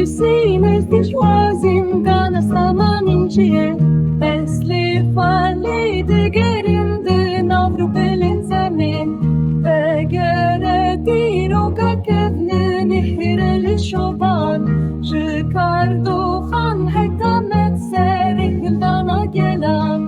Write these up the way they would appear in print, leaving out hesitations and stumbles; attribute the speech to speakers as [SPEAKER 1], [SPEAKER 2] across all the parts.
[SPEAKER 1] Sinesti choisim gana stamanincie Esli fali de gerinde navru belin zemin Begere diro ka kevne nihireli şoban Jikardo khan hektamet seri hildana gelan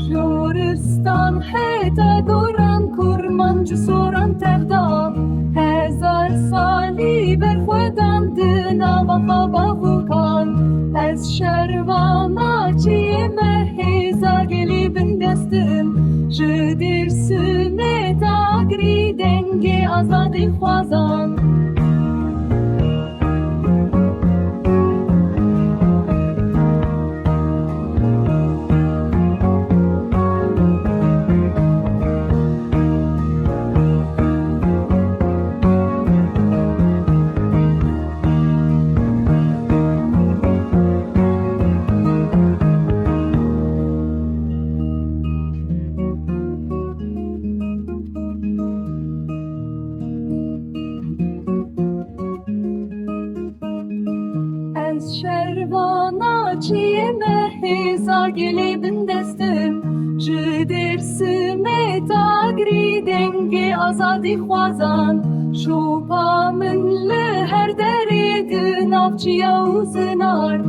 [SPEAKER 1] Joristan heta duran kurmancı soran tevda Hezar sali berxwedan dina vafaba vulkan Ez şervana çiğme heza gelibin destim Jidir süne tagri denge azadi xwazan Ez şervana çiğme heza gelibin destim Jidir süme tagri denge azadi xwazan Şopa min li her derê navçiya û zinar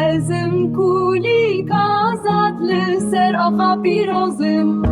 [SPEAKER 1] Ezim kulîk azad li ser axa pîrozim